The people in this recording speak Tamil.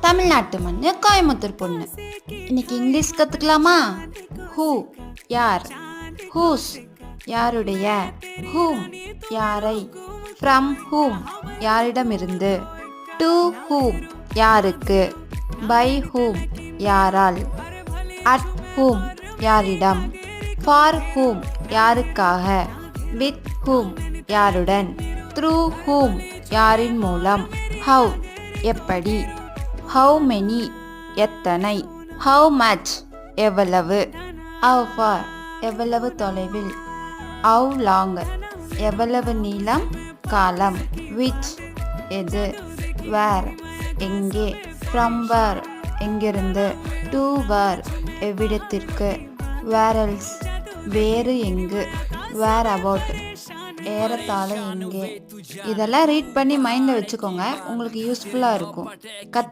தமிழ்நாட்டு மண்ணு கோயம்புத்தூர் பொண்ணு. இன்னைக்கு இங்கிலீஷ் கற்றுக்கலாமா? ஹூ யார், ஹூஸ் யாருடைய, ஹூம் யாரை, ஃப்ரம் ஹூம் யாரிடமிருந்து, டு ஹூம் யாருக்கு, பை ஹூம் யாரால், அட் ஹூம் யாரிடம், ஃபார் ஹூம் யாருக்காக, வித் ஹூம் யாருடன், த்ரூ ஹூம் யாரின் மூலம், ஹவ் எப்படி, ஹவு மெனி எத்தனை, ஹவு மச் எவ்வளவு, ஹவ் ஃபார் எவ்வளவு தொலைவில், ஹவ் லாங் எவ்வளவு நீளம் காலம், விச் எது, வேர் எங்கே, ஃப்ரம் வேர் எங்கிருந்து, டு வேர் எவ்விடத்திற்கு, வேர் எல்ஸ் வேறு எங்கு, வேர் அபவுட் ஏறத்தாழ எங்கே. இதெல்லாம் ரீட் பண்ணி மைண்டில் வச்சுக்கோங்க, உங்களுக்கு யூஸ்ஃபுல்லாக இருக்கும்.